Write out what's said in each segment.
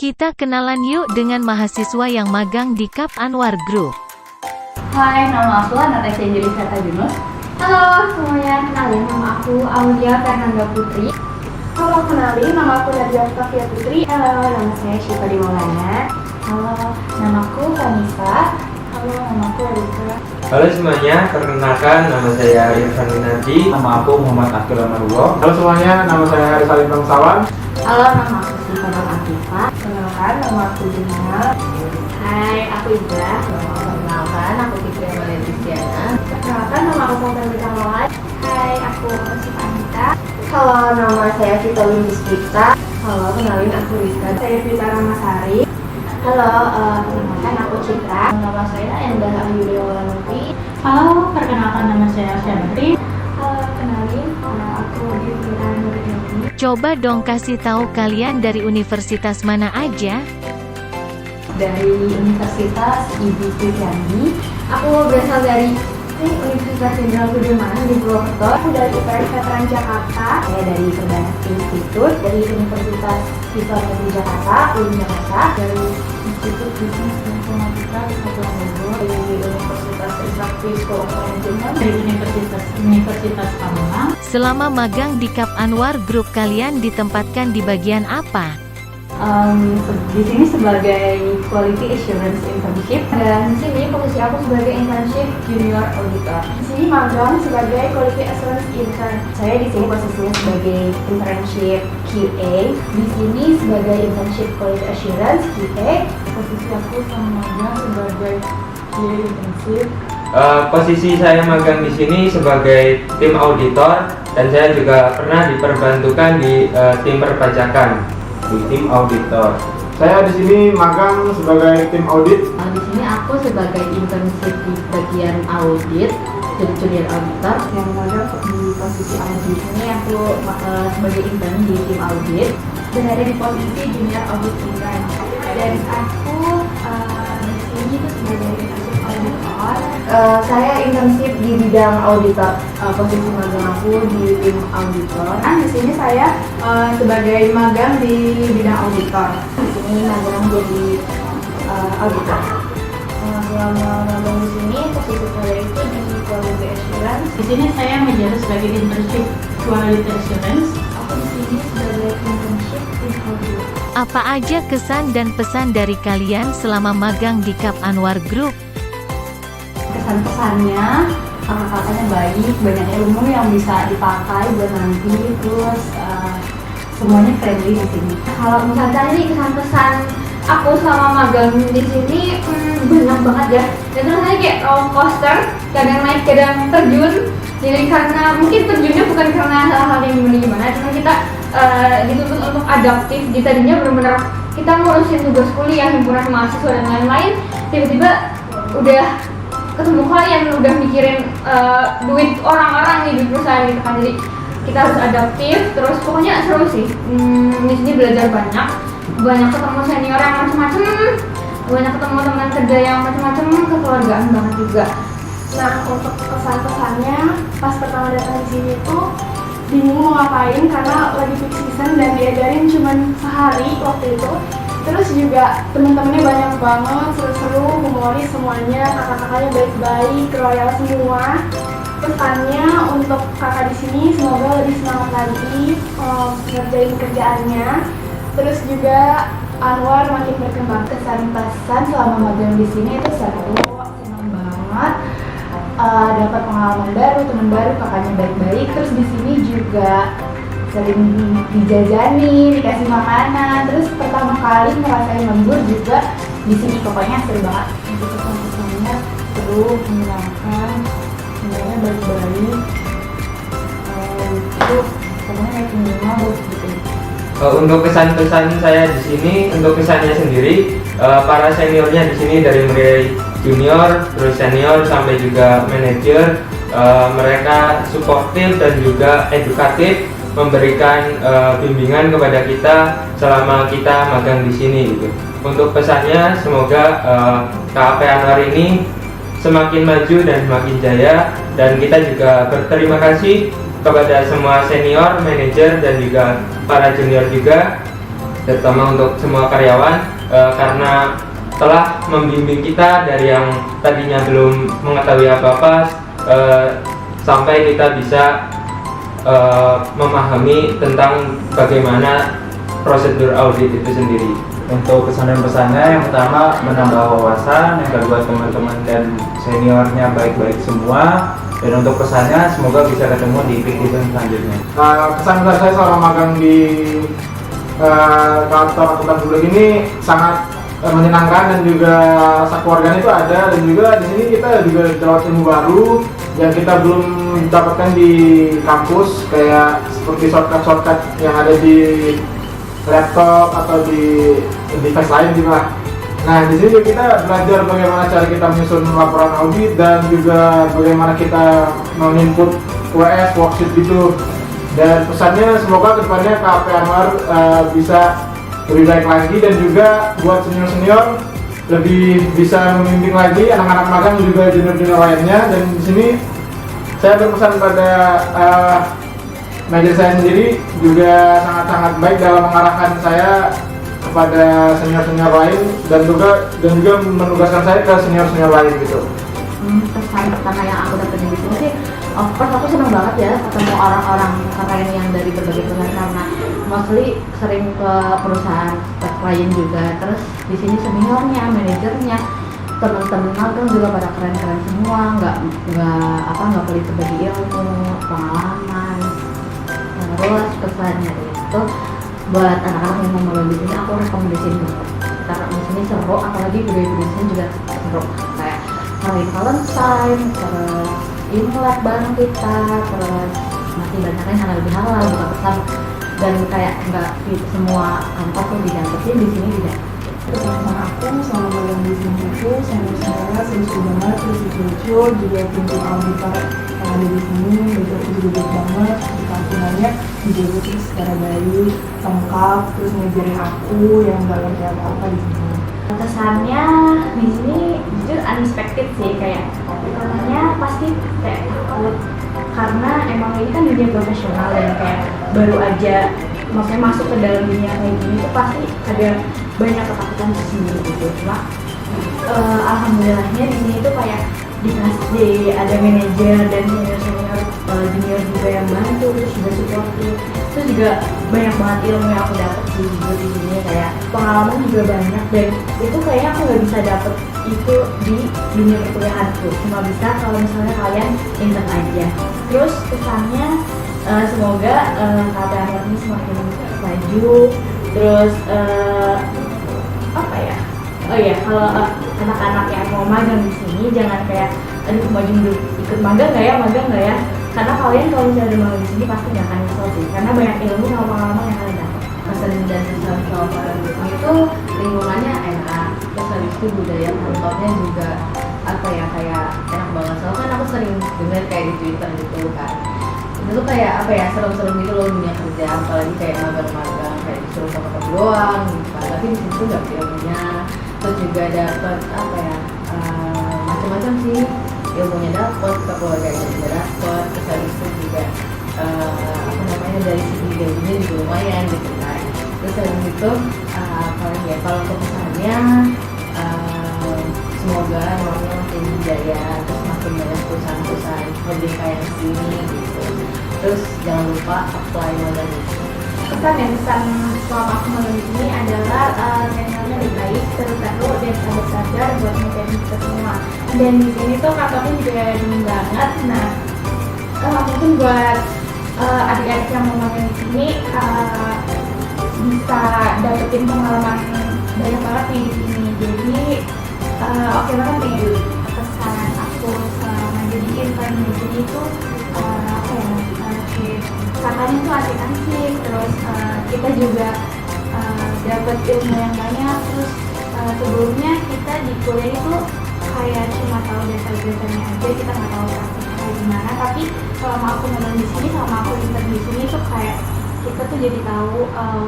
Kita kenalan yuk dengan mahasiswa yang magang di Kap Anwar Group. Hai, nama aku Anastasia Jelisa Yunus. Halo semuanya, kenalin nama aku Aulia Fernanda Putri. Halo, kenalin nama aku Nadia Octavia Putri. Halo, nama saya Syifa Maulana. Halo, namaku Vanessa. Halo, nama aku Erika. Halo semuanya, perkenalkan nama saya Irfan Winardi. Nama aku Muhammad Akil Amarullah. Halo semuanya, nama saya Haris Salim Bangsawan. Halo, nama aku Syifa Akifah. Kenalkan, nama aku Jumel. Hai, aku Ibra. Perkenalkan, aku Fitri Amalia Kristiana. Perkenalkan, nama aku Fontan Bekamawat. Hai, aku Syifa Anita. Halo, nama saya Vita Lindis Vita. Halo, kenalin aku Rizka. Saya Vita Ramasari. Halo, perkenalkan aku Citra. Nama saya Endah Ayudya Walanti. Halo, perkenalkan nama saya Arsya Bakri. Halo, kenalin aku Ibra Nurjani. Coba dong kasih tahu kalian dari universitas mana aja? Dari Universitas Ibu Suryani. Aku berasal dari Universitas Jenderal Sudirman di Purwokerto. Aku dari UPN Veteran Jakarta. Saya dari Perbanas Institut, dari Universitas Islam Negeri Jakarta, UIN Jakarta, dari Institut Bisnis dan Informatika di Satuan Bogor, dari Universitas Trisakti School of Management, Dari Universitas Pamulang. Selama magang di Kap Anwar Group kalian ditempatkan di bagian apa? Di sini sebagai Quality Assurance Internship, dan di sini posisi aku sebagai Internship Junior Auditor. Di sini magang sebagai Quality Assurance Intern. Saya di sini posisinya sebagai Internship QA, di sini sebagai Internship Quality Assurance QA. Posisi aku sama magang sebagai QA Internship. Posisi saya magang di sini sebagai tim auditor dan saya juga pernah diperbantukan di tim perpajakan di tim auditor. Saya di sini magang sebagai tim audit. Di sini aku sebagai internship di bagian audit, jadi junior auditor. Yang magang Di posisi audit ini aku sebagai intern di tim audit, Dan ada di posisi Junior Audit Intern. Dan aku di sini tuh sebagai internship auditor. saya internship di bidang auditor. Posisi magang aku di tim auditor. di sini saya sebagai magang di bidang auditor. Di sini magang jadi auditor. Selama magang di sini posisi saya itu di quality assurance. Di sini saya menjadi sebagai internship Quality Assurance. Aku di sini sebagai internship in audit. Apa aja kesan dan pesan dari kalian selama magang di Kap Anwar Group? Kesan-pesannya, kakak-kakaknya baik, banyak ilmu yang bisa dipakai buat nanti, terus semuanya friendly di sini. Kalau misalnya ini kesan-pesan aku selama magang di sini banyak banget ya. Dan rasanya kayak roller coaster, kadang naik kadang terjun. Jadi karena mungkin terjunnya bukan karena hal-hal yang gimana, cuma kita dituntut untuk adaptif. Jadi tadinya benar-benar kita ngurusin tugas kuliah, himpunan mahasiswa dan lain-lain. Tiba-tiba udah ketemu klien, udah mikirin duit orang-orang nih di perusahaan gitu kan. Jadi kita harus adaptif. Terus pokoknya seru sih. Di sini belajar banyak ketemu senior yang macam-macam, banyak ketemu teman kerja yang macam-macam, kekeluargaan banget juga. Nah, untuk pesan-pesannya, pas pertama datang di sini tuh bingung mau ngapain karena lagi peak season dan diajarin cuma sehari waktu itu. Terus juga temen-temennya banyak banget, seru-seru, humoris semuanya, kakak-kakaknya baik-baik, royal semua. Pesannya untuk kakak di sini semoga lebih semangat lagi ngerjain kerjaannya. Terus juga Anwar makin berkembang. Kesan-pesan selama magang di sini itu seru, senang banget. Dapat pengalaman baru, teman baru, kakaknya baik-baik. Terus di sini juga sering dijajani, dikasih makanan. Terus pertama kali ngerasain lembur juga di sini, pokoknya seru banget. Untuk kesan-pesannya seru, menyenangkan, semuanya baik-baik. Itu pokoknya kayak pengalaman bagus gitu. Untuk kesan-pesan saya di sini, untuk kesannya sendiri, para seniornya di sini dari mulai junior, terus senior sampai juga manajer, mereka suportif dan juga edukatif, memberikan bimbingan kepada kita selama kita magang di sini gitu. Untuk pesannya semoga KAP Anwar ini semakin maju dan semakin jaya, dan kita juga berterima kasih kepada semua senior, manajer, dan juga para junior juga. terutama untuk semua karyawan karena telah membimbing kita dari yang tadinya belum mengetahui apa-apa sampai kita bisa memahami tentang bagaimana prosedur audit itu sendiri. Untuk kesan dan pesannya, yang pertama menambah wawasan, yang kedua teman-teman dan seniornya baik-baik semua, dan untuk pesannya semoga bisa ketemu di peak season selanjutnya. Kesan saya selama magang di kantor akuntan publik ini sangat menyenangkan, dan juga rasa keluarganya itu ada, dan juga di sini kita juga dapat ilmu baru yang kita belum dapatkan di kampus, kayak seperti shortcut yang ada di laptop atau di device lain gitu lah. Nah, di sini juga kita belajar bagaimana cara kita menyusun laporan audit dan juga bagaimana kita menginput WS worksheet gitu. Dan pesannya semoga kedepannya KP Anwar bisa lebih baik lagi, dan juga buat senior-senior lebih bisa membimbing lagi anak-anak magang juga junior-junior lainnya. Dan di sini saya berpesan pada manajer saya sendiri juga sangat-sangat baik dalam mengarahkan saya kepada senior-senior lain, dan juga menugaskan saya ke senior-senior lain gitu. Pesan pertama yang aku dapat dari sini sih, of course aku senang banget ya ketemu orang-orang keren yang dari berbagai perusahaan, karena mostly sering ke perusahaan klien juga. Terus di sini seniornya, manajernya, teman-teman magang juga pada keren-keren semua, nggak pelit berbagi ilmu, pengalaman. Terus pesannya itu buat anak-anak yang mau magang di sini, aku rekomendasiin banget karena di sini seru, apalagi budaya-budaya di sini juga seru, kayak ngalamin Valentine, terus imlek bareng kita, terus masih banyak yang lebih halal buka bersama, dan kayak nggak semua kantor tuh didapetin, di sini tidak. Teman aku selama magang di sini itu senior-seniornya seru banget, terus lucu, juga tim auditor yang ada di sini juga baik banget, dikasih banyak dijaga terus secara baik, lengkap, terus ngajarin aku yang nggak ngerti apa-apa di sini. Kesannya di sini jujur unexpected sih, kayak pertamanya pasti kayak takut karena emang ini kan dunia profesional dan kayak baru aja maksudnya masuk ke dalam dunia kayak gini tuh pasti ada banyak ketakutan tersendiri gitu. Cuma alhamdulillahnya di sini tuh kayak dikasih ada manajer dan senior junior juga yang bantu, terus juga supportive, terus juga banyak banget ilmu yang aku dapat sih juga di sini, kayak pengalaman juga banyak, dan itu kayaknya aku nggak bisa dapet itu di dunia perkuliahanku, cuma bisa kalau misalnya kalian intern aja. Terus kesannya semoga KP Anwar ini semakin maju, terus apa ya? Oh iya, kalau anak-anak yang mau magang di sini jangan kayak aduh maju dulu ikut magang nggak ya, karena kalian kalau misalnya udah magang di sini pasti nggak akan nyesel sih, karena banyak ilmu sama pengalaman yang kalian dapat. Pesan dan pesan soal magang di sini itu lingkungannya enak, terus habis itu budaya kantornya juga apa ya, kayak enak banget. Soalnya kan aku sering dengar kayak di Twitter gitu kan, itu tuh kayak apa ya, serem-serem gitu loh dunia kerja, apalagi kayak magang-magang kayak disuruh sama temen doang gitu kan, tapi di situ nggak ada ilmunya. Terus juga dapat apa ya, macam-macam sih, ilmunya dapat, keluarganya juga dapat, terus habis itu juga apa namanya dari segi gajinya juga lumayan gitu kan. Terus habis itu kalau untuk pesannya semoga namanya makin jaya, terus makin banyak perusahaan-perusahaan lebih kayak sini gitu. Terus jangan lupa apply magang di sini. Pesan yang pesan selama aku magang di sini adalah seniornya lebih baik, seru-seru dan sadar buat ngerjain kita semua. Dan di sini tuh kantornya juga dingin banget. Nah, mungkin buat adik-adik yang mau magang di sini bisa dapetin pengalaman banyak banget nih di sini. Jadi oke banget nih pesan aku selama jadi intern di sini tuh apa ya? Kakaknya tuh asik-asik, terus kita juga dapat ilmu yang banyak. Terus sebelumnya kita di kuliah itu kayak cuma tahu dasar-dasarnya aja, kita nggak tahu praktiknya kayak gimana. Tapi selama aku magang di sini, selama aku intern di sini tuh kayak kita tuh jadi tahu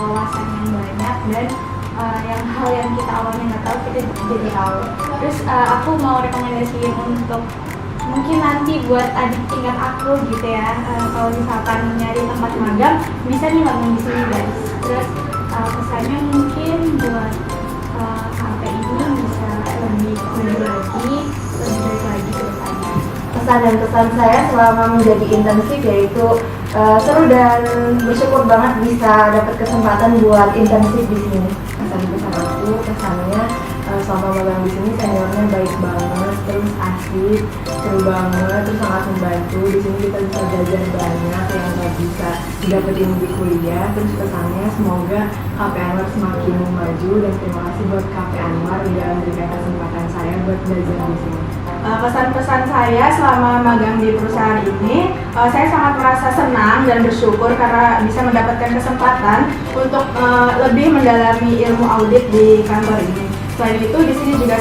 wawasan yang banyak, dan hal yang kita awalnya nggak tahu kita jadi tahu. Terus aku mau rekomendasiin untuk mungkin nanti buat adik tingkat aku gitu ya, kalau misalkan nyari tempat magang bisa nih magang di sini guys. Terus Pesannya mungkin buat sampai ini bisa lebih maju lagi, lebih baik lagi ke depannya. Pesan dan pesan saya selama menjadi intensif yaitu seru dan bersyukur banget bisa dapat kesempatan buat intensif di sini. Pesan aku, kesannya selama magang di sini seniornya baik banget, terus asik, seru banget, terus sangat membantu. Di sini kita bisa belajar banyak yang nggak bisa didapetin di kuliah. Terus pesannya semoga KP Anwar semakin maju dan terima kasih buat KP Anwar udah memberikan kesempatan saya buat belajar di sini. Pesan-pesan saya selama magang di perusahaan ini, saya sangat merasa senang dan bersyukur karena bisa mendapatkan kesempatan untuk lebih mendalami ilmu audit di kantor ini. Selain itu, di sini juga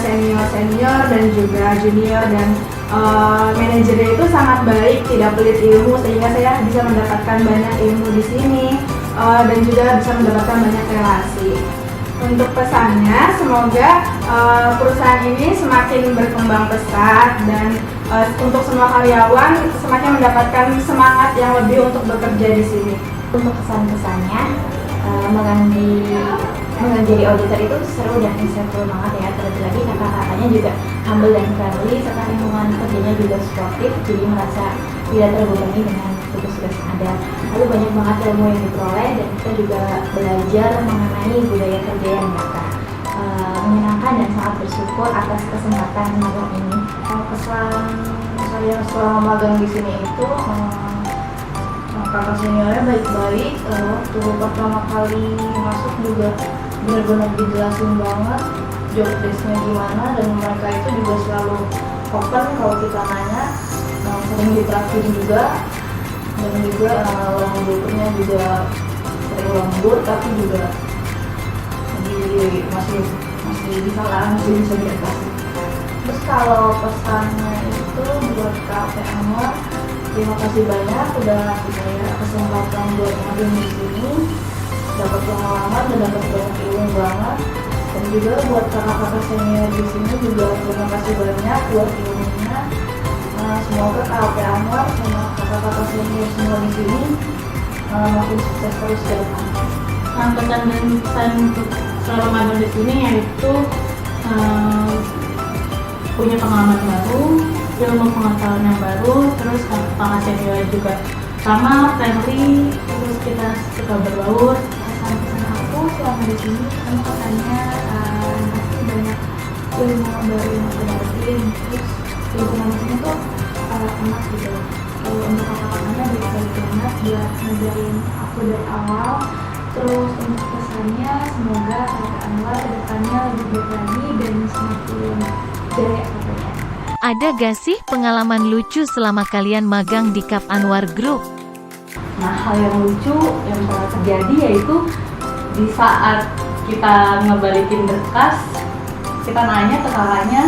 senior dan juga junior dan manajernya itu sangat baik, tidak pelit ilmu, sehingga saya bisa mendapatkan banyak ilmu di sini dan juga bisa mendapatkan banyak relasi. Untuk pesannya, semoga perusahaan ini semakin berkembang pesat dan untuk semua karyawan semakin mendapatkan semangat yang lebih untuk bekerja di sini. Untuk kesan-kesannya, magang jadi auditor itu seru dan insightful banget ya. Terlebih lagi kakak-kakaknya juga humble dan friendly, serta lingkungan kerjanya juga sportif, jadi merasa tidak terbebani dengan tugas-tugas yang ada. Lalu banyak banget ilmu yang diperoleh dan kita juga belajar mengenai budaya kerja yang nyata. Menyenangkan dan sangat bersyukur atas kesempatan magang ini. Pesan saya selama magang di sini itu kakak seniornya baik-baik. Waktu pertama kali masuk juga benar-benar dijelasin banget job desk-nya gimana, dan mereka itu juga selalu open kalau kita nanya, sering ditraktir juga, dan juga lemburnya juga sering lembur tapi juga masih bisa lah, masih bisa diatasi. Terus kalau pesannya itu buat KP Anwar, terima kasih banyak udah ngasih saya kesempatan buat magang di sini, dapat pengalaman dan dapat banyak ilmu banget. Dan juga buat kakak-kakak senior di sini juga terima kasih banyak buat ilmunya. Semoga KP Anwar sama kakak-kakak senior semua di sini makin sukses terus ke depan. Pesan dan pesan untuk selama magang di sini yaitu punya pengalaman baru, ilmu pengetahuan yang baru, terus kakak senior juga sama friendly, terus kita suka berbaur. Pesan aku selama di sini kesannya pasti banyak ilmu baru yang aku dapetin, terus lingkungan di sini tuh enak gitu. Kalau untuk kakak-kakaknya baik-baik banget buat ngajarin aku dari awal. Terus untuk pesannya semoga KP Anwar kedepannya lebih baik lagi dan semakin jaya katanya. Ada gak sih pengalaman lucu selama kalian magang di KP Anwar Group? Nah, hal yang lucu yang pernah terjadi yaitu di saat kita ngebalikin berkas, kita nanya ke kakaknya,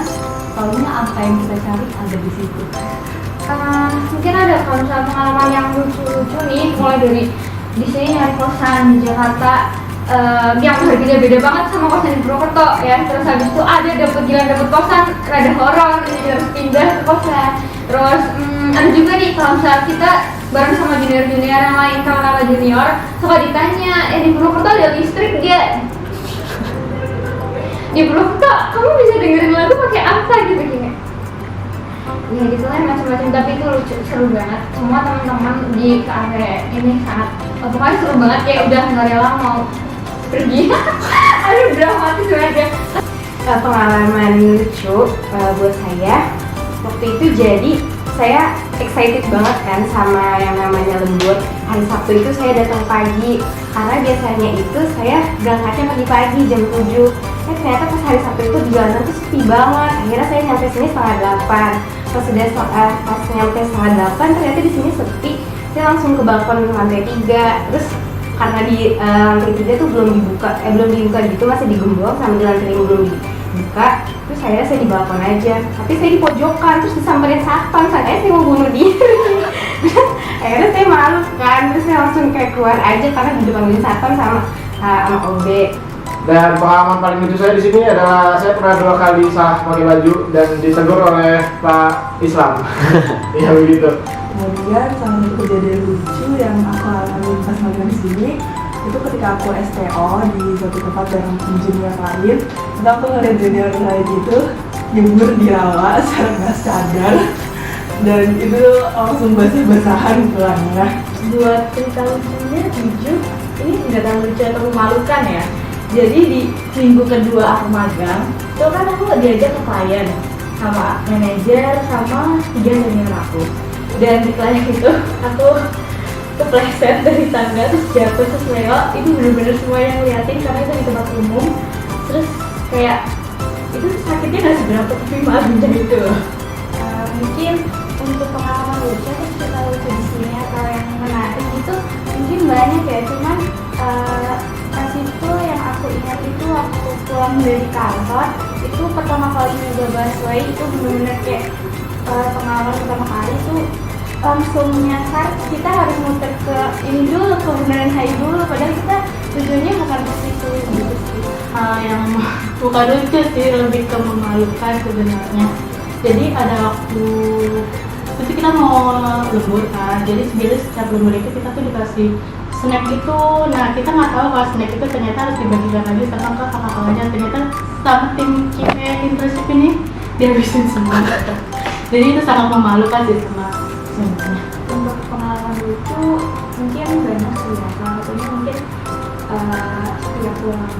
soalnya apa yang kita cari ada di situ. Mungkin ada kalau misalnya pengalaman yang lucu-lucu nih, mulai dari di sini nyari kosan di Jakarta yang harganya beda banget sama kosan di Purwokerto ya. Terus habis itu dapet kosan rada horor, jadi harus pindah ke kosan. Terus ada juga nih kalau misalnya kita bareng sama junior-junior yang lain, kakak junior suka ditanya, di Purwokerto ada listrik gak? Di Purwokerto kamu bisa dengerin lagu pakai apa gitu gini? Ya gitu lah macam-macam, tapi itu lucu, seru banget. Semua teman-teman di KP ini sangat pokoknya seru banget, kayak udah nggak rela mau pergi. Aduh dramatis banget ya. Pengalaman lucu buat saya waktu itu, jadi saya excited banget kan sama yang namanya lembur. Hari Sabtu itu saya datang pagi karena biasanya itu saya berangkatnya pagi-pagi jam 7. Ternyata pas hari Sabtu itu di jalanan tuh sepi banget. Akhirnya saya nyampe sini setengah 8. Pas nyampe setengah 8 ternyata di sini sepi. Saya langsung ke balkon lantai 3. Terus karena di lantai 3 tuh belum dibuka gitu, masih digembok, sama di lantai 5 belum dibuka. Terus akhirnya saya di balkon aja, tapi saya di pojokan, terus disamperin satpam, saya mau bunuh diri. Akhirnya saya malu kan, terus saya langsung kayak keluar aja karena di depan satpam sama OB. Dan pengalaman paling lucu saya di sini adalah saya pernah 2 kali salah pakai baju dan ditegur oleh Pak Islam. Ya begitu. Kemudian salah satu kejadian lucu yang aku alami pas magang di sini, itu ketika aku STO di suatu tempat bareng junior lain, itu aku ngeliat junior lain itu nyebur di rawa secara nggak sadar, dan itu langsung basah-basahan pulangnya. Buat cerita lucunya jujur ini nggak terlalu lucu atau memalukan ya. Jadi di minggu kedua aku magang itu kan aku diajak ke klien sama manajer sama 3 senior aku, dan di klien itu aku kepleset dari tangga terus jatuh terus lewat. Itu bener-bener semua yang ngeliatin karena itu di tempat umum. Terus kayak itu sakitnya nggak seberapa tapi malunya itu. Mungkin untuk pengalaman lucu atau cerita lucu di sini atau yang menarik itu mungkin banyak ya, cuman pas itu yang aku ingat itu waktu pulang dari kantor itu pertama kali nyoba busway itu benar-benar kayak pengalaman pertama kali itu langsung nyasar kita harus muter ke ini dulu, ke Bundaran HI dulu, padahal kita tujuannya bukan ke situ gitu sih. Hal yang bukan lucu sih, lebih ke memalukan sebenarnya. Jadi ada waktu nanti kita mau lembur kan, jadi setiap lembur itu kita tuh dikasih snack itu. Nah kita nggak tahu kalau snack itu ternyata harus dibagikan lagi sama kakak-kakaknya. Ternyata sama tim internship ini dihabisin semua. Jadi itu sangat memalukan sih sama sebenarnya. Untuk pengalaman lucu mungkin banyak sih ya, salah satunya mungkin setiap pulang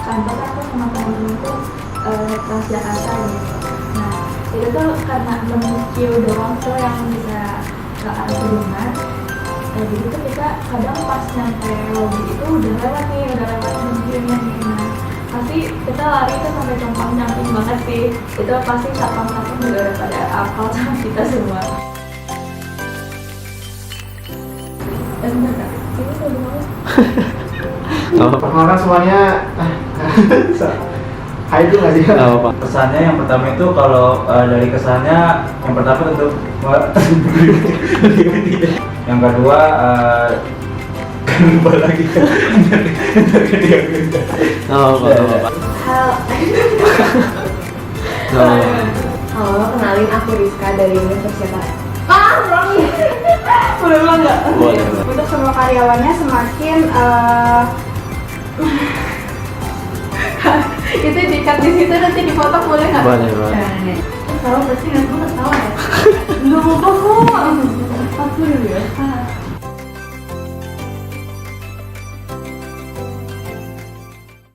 kantor aku sama teman-teman tuh Transjakarta gitu. Nah itu tuh karena menuju doang tuh yang bisa ke arah Sudirman. Jadi tuh kita kadang pas nyampe lobby itu udah lewat museumnya nih. Nah pasti kita lari tuh sampai compang-camping banget sih. Itu pasti satpam-satpam juga udah pada apal sama kita semua. Bener gak? Ini udah mau. Perkenalkan semuanya. Hai itu nggak sih? Kesannya yang pertama itu kalau dari kesannya yang pertama tentu yang kedua lupa lagi Halo, kenalin aku Rizka dari Universitas. Boleh nggak? Untuk semua karyawannya semakin itu diikat di situ nanti dipotong boleh nggak? Boleh. Tahu pasti nggak mau tahu ya? Nggak apa-apa kok. Aku dulu ya.